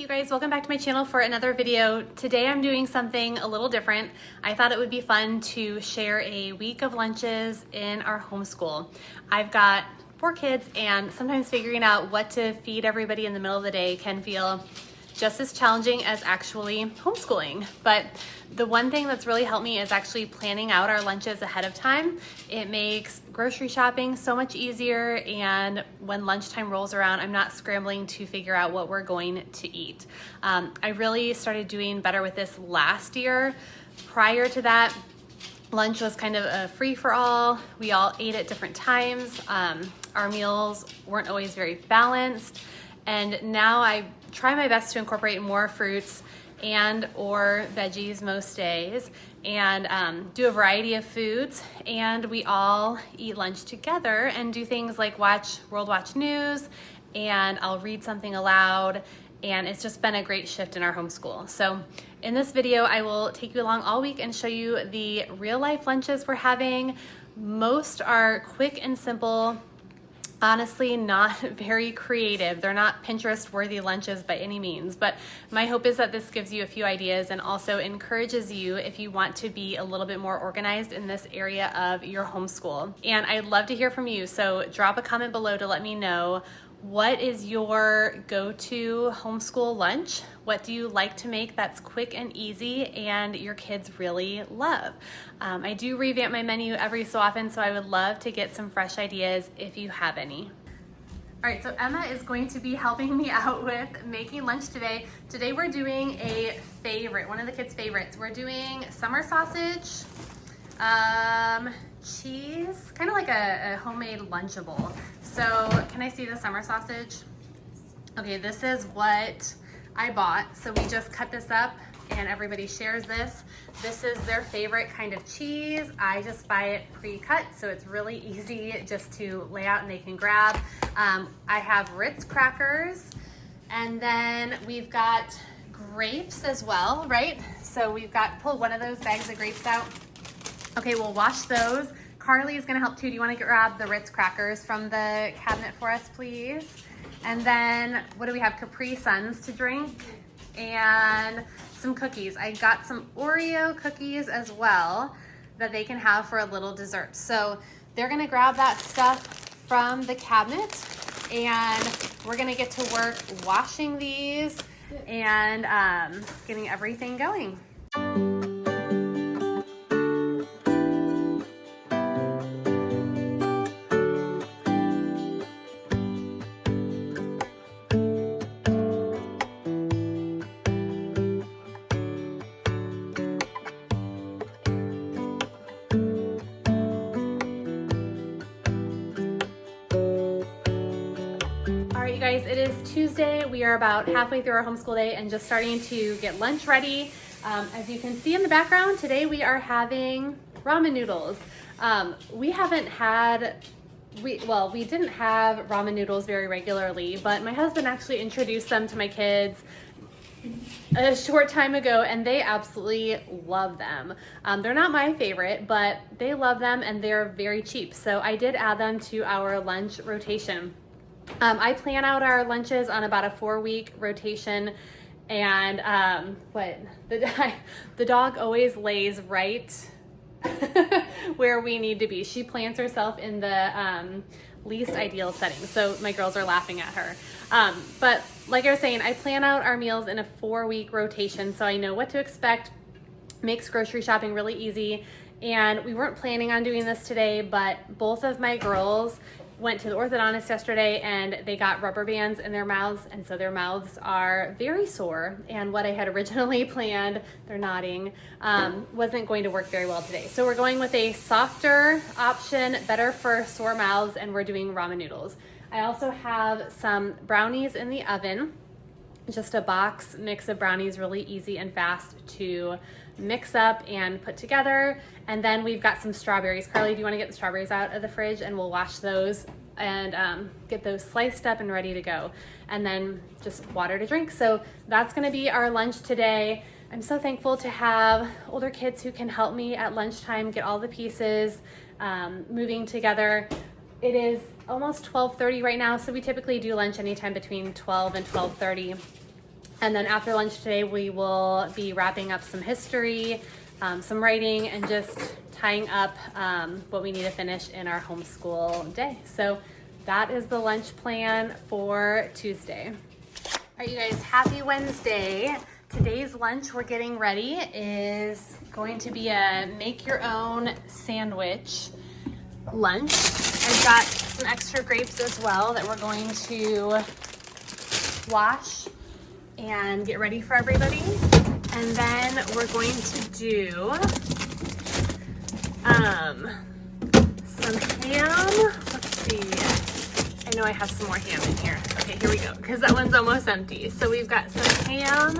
you guys, welcome back to my channel for another video. Today I'm doing something a little different. I thought it would be fun to share a week of lunches in our homeschool. I've got 4 kids and sometimes figuring out what to feed everybody in the middle of the day can feel just as challenging as actually homeschooling. But the one thing that's really helped me is actually planning out our lunches ahead of time. It makes grocery shopping so much easier, and when lunchtime rolls around, I'm not scrambling to figure out what we're going to eat. I really started doing better with this last year. Prior to that, lunch was kind of a free-for-all. We all ate at different times. Our meals weren't always very balanced. And now I try my best to incorporate more fruits and or veggies most days, and do a variety of foods, and we all eat lunch together and do things like watch News, and I'll read something aloud, and it's just been a great shift in our homeschool. So in this video, I will take you along all week and show you the real life lunches we're having. Most are quick and simple. Honestly, not very creative. They're not Pinterest worthy lunches by any means, but my hope is that this gives you a few ideas and also encourages you if you want to be a little bit more organized in this area of your homeschool. And I'd love to hear from you, so drop a comment below to let me know, what is your go-to homeschool lunch? What do you like to make that's quick and easy and your kids really love? I do revamp my menu every so often, so I would love to get some fresh ideas if you have any. All right, so Emma is going to be helping me out with making lunch today. Today we're doing a favorite, one of the kids' favorites. We're doing summer sausage, cheese, kind of like a homemade Lunchable. So can I see the summer sausage? Okay, this is what I bought. So we just cut this up and everybody shares this. This is their favorite kind of cheese. I just buy it pre-cut, so it's really easy just to lay out and they can grab. I have Ritz crackers, and then we've got grapes as well, right? So we've got, pull one of those bags of grapes out. Okay, we'll wash those. Carly is gonna help too. Do you wanna grab the Ritz crackers from the cabinet for us, please? And then, what do we have? Capri Suns to drink and some cookies. I got some Oreo cookies as well that they can have for a little dessert. So they're gonna grab that stuff from the cabinet, and we're gonna get to work washing these and getting everything going. You guys, it is Tuesday. We are about halfway through our homeschool day and just starting to get lunch ready. As you can see in the background, today we are having ramen noodles. We didn't have ramen noodles very regularly, but my husband actually introduced them to my kids a short time ago, and they absolutely love them. They're not my favorite, but they love them and they're very cheap. So I did add them to our lunch rotation. I plan out our lunches on about a 4-week rotation, and the dog always lays right where we need to be. She plants herself in the least ideal setting, so my girls are laughing at her. But like I was saying, I plan out our meals in a 4-week rotation, so I know what to expect. Makes grocery shopping really easy. And we weren't planning on doing this today, but both of my girls went to the orthodontist yesterday and they got rubber bands in their mouths, and so their mouths are very sore, and what I had originally planned, they're nodding, wasn't going to work very well today. So we're going with a softer option, better for sore mouths, and we're doing ramen noodles. I also have some brownies in the oven, just a box mix of brownies, really easy and fast to mix up and put together. And then we've got some strawberries. Carly, do you want to get the strawberries out of the fridge, and we'll wash those and get those sliced up and ready to go. And then just water to drink. So that's going to be our lunch today. I'm so thankful to have older kids who can help me at lunchtime get all the pieces moving together. It is almost 12:30 right now, so we typically do lunch anytime between 12 and 12:30. And then after lunch today, we will be wrapping up some history, some writing, and just tying up what we need to finish in our homeschool day. So that is the lunch plan for Tuesday. All right, you guys, happy Wednesday. Today's lunch we're getting ready is going to be a make your own sandwich lunch. I've got some extra grapes as well that we're going to wash and get ready for everybody. And then we're going to do some ham. Let's see. I know I have some more ham in here. Okay, here we go, because that one's almost empty. So we've got some ham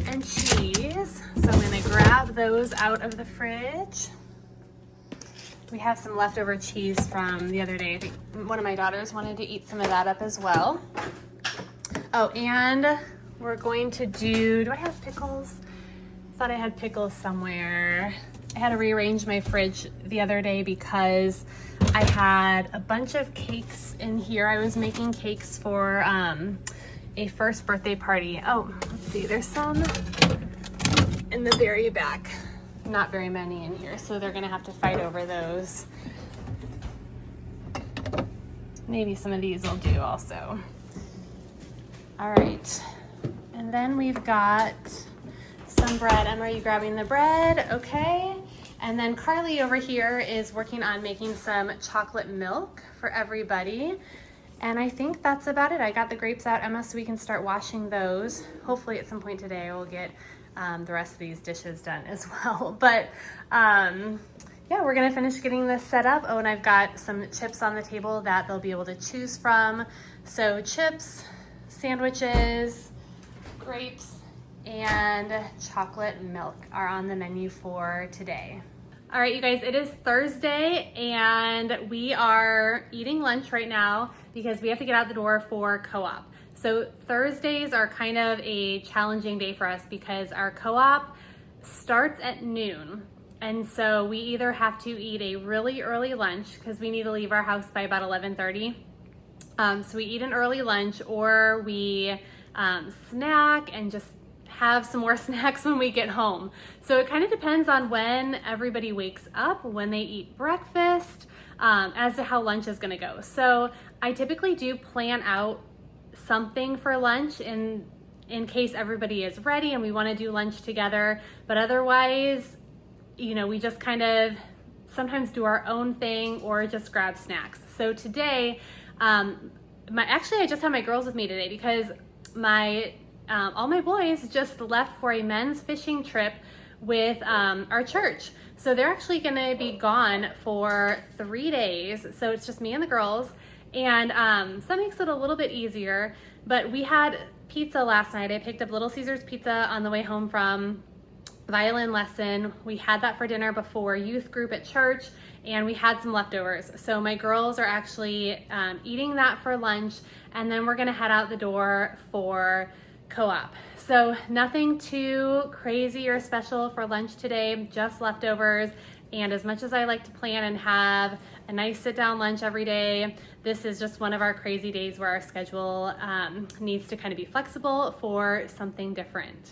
and cheese. So I'm gonna grab those out of the fridge. We have some leftover cheese from the other day. I think one of my daughters wanted to eat some of that up as well. Oh, and we're going to do I have pickles? I thought I had pickles somewhere. I had to rearrange my fridge the other day because I had a bunch of cakes in here. I was making cakes for a first birthday party. Oh, let's see, there's some in the very back. Not very many in here, so they're gonna have to fight over those. Maybe some of these will do also. All right, and then we've got some bread. Emma, are you grabbing the bread? Okay. And then Carly over here is working on making some chocolate milk for everybody. And I think that's about it. I got the grapes out, Emma, so we can start washing those. Hopefully at some point today we'll get the rest of these dishes done as well. But yeah, we're gonna finish getting this set up. Oh, and I've got some chips on the table that they'll be able to choose from. So chips, sandwiches, grapes, and chocolate milk are on the menu for today. All right, you guys, it is Thursday and we are eating lunch right now because we have to get out the door for co-op. So Thursdays are kind of a challenging day for us because our co-op starts at noon. And so we either have to eat a really early lunch because we need to leave our house by about 11:30. So we eat an early lunch, or we snack and just have some more snacks when we get home. So it kind of depends on when everybody wakes up, when they eat breakfast, as to how lunch is gonna go. So I typically do plan out something for lunch in case everybody is ready and we wanna do lunch together. But otherwise, you know, we just kind of sometimes do our own thing or just grab snacks. So today, actually I just have my girls with me today because all my boys just left for a men's fishing trip with our church. So they're actually gonna be gone for 3 days. So it's just me and the girls. And so that makes it a little bit easier. But we had pizza last night. I picked up Little Caesars pizza on the way home from violin lesson. We had that for dinner before youth group at church, and we had some leftovers. So my girls are actually eating that for lunch, and then we're gonna head out the door for co-op. So nothing too crazy or special for lunch today, just leftovers. And as much as I like to plan and have a nice sit down lunch every day, this is just one of our crazy days where our schedule needs to kind of be flexible for something different.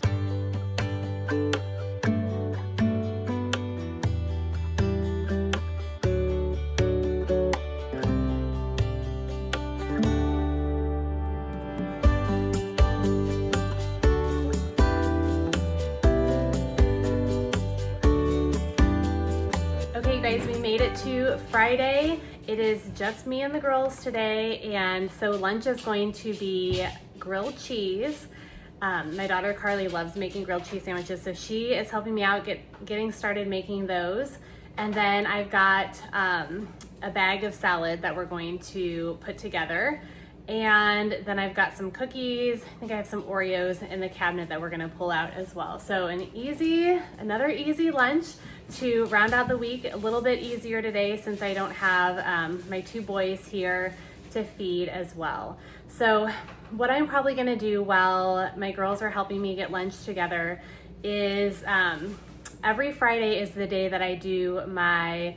Okay, you guys, we made it to Friday. It is just me and the girls today, and so lunch is going to be grilled cheese. My daughter Carly loves making grilled cheese sandwiches, so she is helping me out getting started making those. And then I've got a bag of salad that we're going to put together. And then I've got some cookies. I think I have some Oreos in the cabinet that we're gonna pull out as well. So another easy lunch to round out the week. A little bit easier today since I don't have my 2 boys here to feed as well. So what I'm probably gonna do while my girls are helping me get lunch together is every Friday is the day that I do my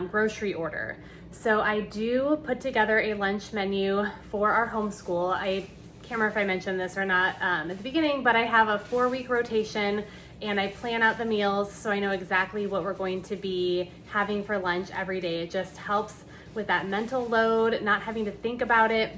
grocery order. So I do put together a lunch menu for our homeschool. I can't remember if I mentioned this or not at the beginning, but I have a 4-week rotation and I plan out the meals so I know exactly what we're going to be having for lunch every day. It just helps with that mental load, not having to think about it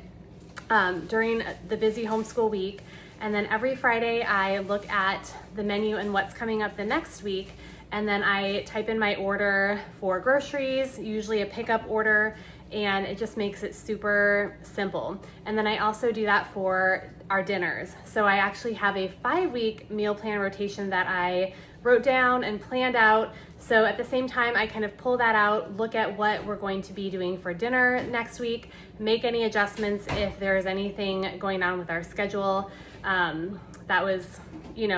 during the busy homeschool week. And then every Friday I look at the menu and what's coming up the next week, and then I type in my order for groceries, usually a pickup order, and it just makes it super simple. And then I also do that for our dinners. So I actually have a 5-week meal plan rotation that I wrote down and planned out. So at the same time, I kind of pull that out, look at what we're going to be doing for dinner next week, make any adjustments if there's anything going on with our schedule that was,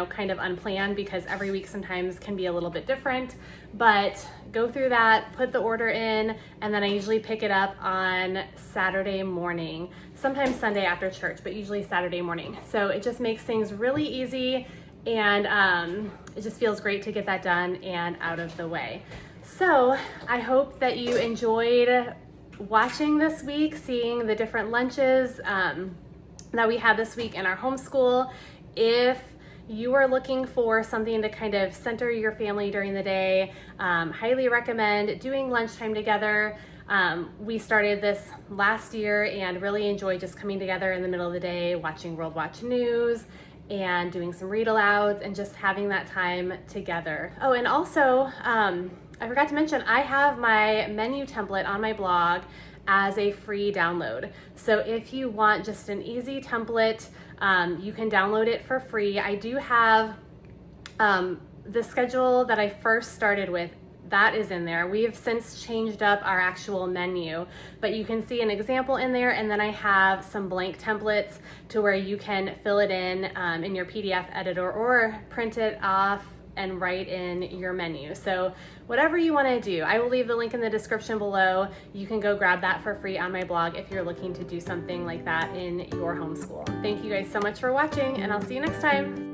kind of unplanned, because every week sometimes can be a little bit different, but go through that, put the order in, and then I usually pick it up on Saturday morning, sometimes Sunday after church, but usually Saturday morning. So it just makes things really easy, and it just feels great to get that done and out of the way. So I hope that you enjoyed watching this week, seeing the different lunches that we had this week in our homeschool. If you are looking for something to kind of center your family during the day, highly recommend doing lunchtime together. We started this last year and really enjoyed just coming together in the middle of the day, watching World Watch News and doing some read alouds and just having that time together. Oh, and also, I forgot to mention, I have my menu template on my blog as a free download. So if you want just an easy template, you can download it for free. I do have the schedule that I first started with, that is in there. We have since changed up our actual menu, but you can see an example in there, and then I have some blank templates to where you can fill it in your PDF editor or print it off and write in your menu. So whatever you want to do, I will leave the link in the description below. You can go grab that for free on my blog if you're looking to do something like that in your homeschool. Thank you guys so much for watching, and I'll see you next time.